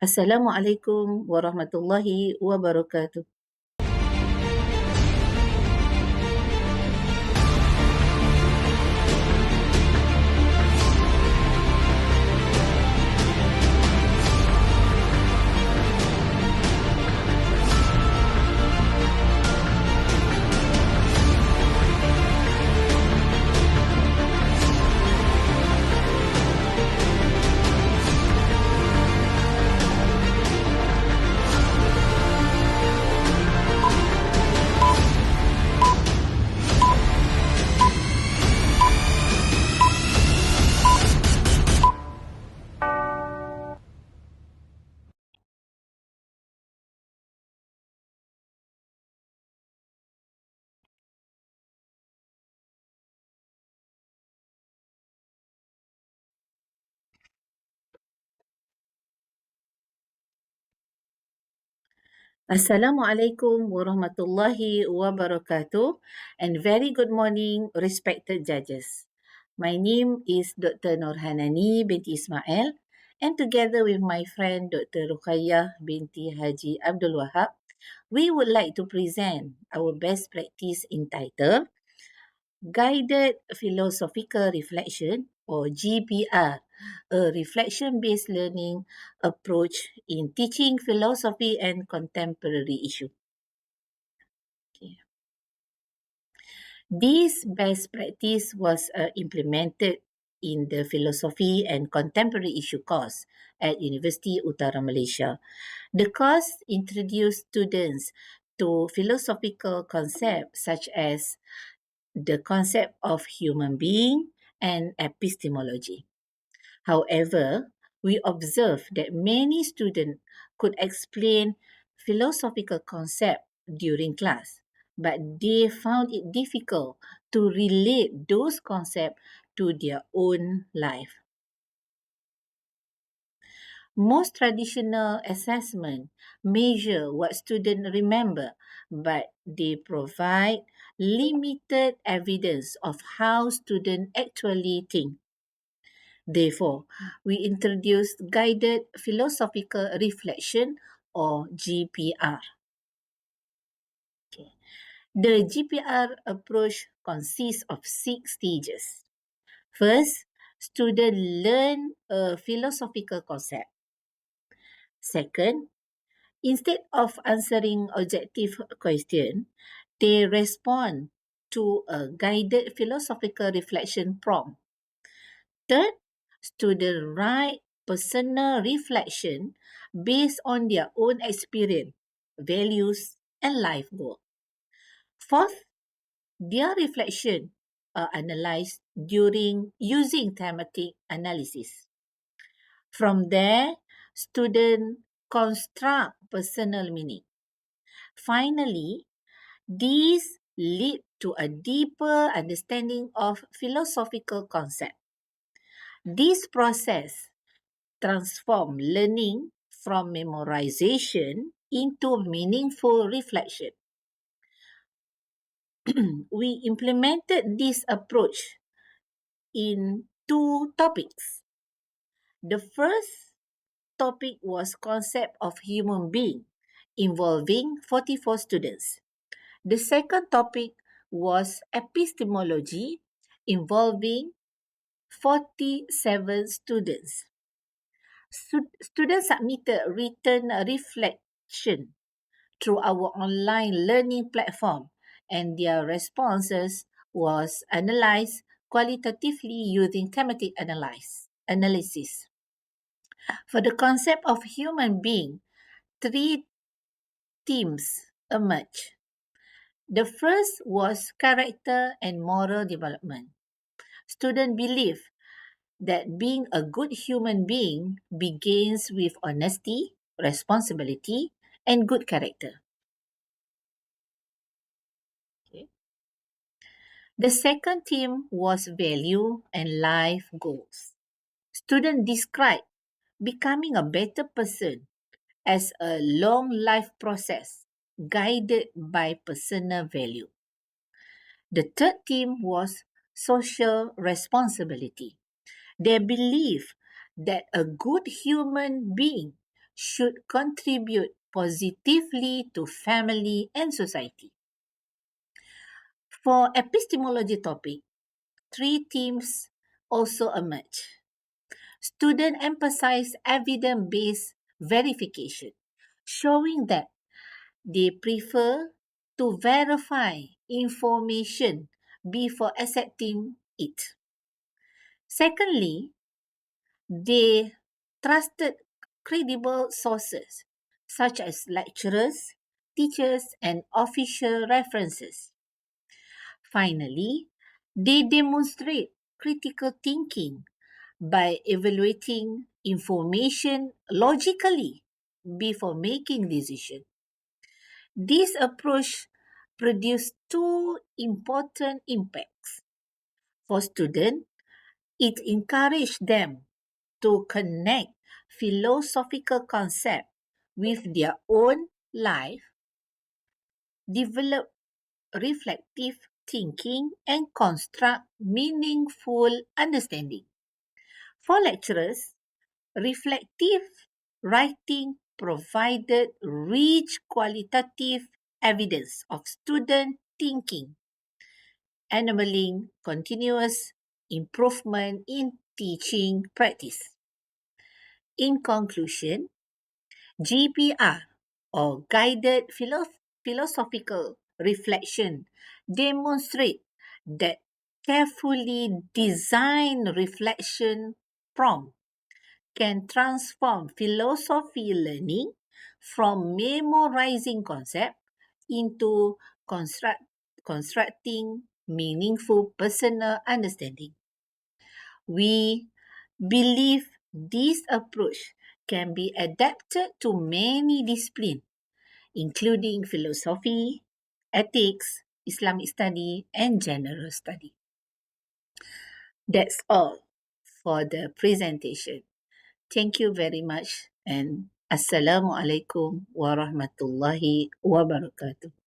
Assalamualaikum warahmatullahi wabarakatuh. Assalamualaikum warahmatullahi wabarakatuh and very good morning respected judges. My name is Dr. Nurhanani binti Ismail and together with my friend Dr. Ruqayyah binti Haji Abdul Wahab, we would like to present our best practice entitled Guided Philosophical Reflection or GPR, a reflection-based learning approach in teaching philosophy and contemporary issues. Okay. This best practice was implemented in the Philosophy and Contemporary Issue course at University Utara Malaysia. The course introduced students to philosophical concepts such as the concept of human being and epistemology. However, we observed that many students could explain philosophical concepts during class, but they found it difficult to relate those concepts to their own life. Most traditional assessment measure what students remember, but they provide limited evidence of how students actually think. Therefore, we introduced guided philosophical reflection or GPR. Okay. The GPR approach consists of 6 stages. First, students learn a philosophical concept. Second, instead of answering objective question, they respond to a guided philosophical reflection prompt. Third, students write personal reflection based on their own experience, values, and life goal. Fourth, their reflection are analyzed during using thematic analysis. From there, students construct personal meaning. Finally, these lead to a deeper understanding of philosophical concept. This process transforms learning from memorization into meaningful reflection. We implemented this approach in 2 topics. The first topic was concept of human being involving 44 students. The second topic was epistemology involving 47 students. Students submitted written reflection through our online learning platform and their responses was analyzed qualitatively using thematic analysis. For the concept of human being, 3 themes emerged. The first was character and moral development. Students believe that being a good human being begins with honesty, responsibility, and good character. Okay. The second theme was value and life goals. Students describe becoming a better person as a long life process guided by personal value. The third theme was social responsibility. They believe that a good human being should contribute positively to family and society. For epistemology topic, three themes also emerge. Students emphasize evidence-based verification, showing that they prefer to verify information before accepting it. Secondly, they trusted credible sources such as lecturers, teachers, and official references. Finally, they demonstrate critical thinking by evaluating information logically before making decisions. This approach produced two important impacts. For students, it encouraged them to connect philosophical concepts with their own life, develop reflective thinking, and construct meaningful understanding. For lecturers, reflective writing provided rich qualitative evidence of student thinking, enabling continuous improvement in teaching practice. In conclusion, GPR or guided philosophical reflection demonstrate that carefully designed reflection prompt can transform philosophy learning from memorizing concept into construct, constructing meaningful personal understanding. We believe this approach can be adapted to many disciplines, including philosophy, ethics, Islamic study, and general study. That's all for the presentation. Thank you very much and Assalamualaikum warahmatullahi wabarakatuh.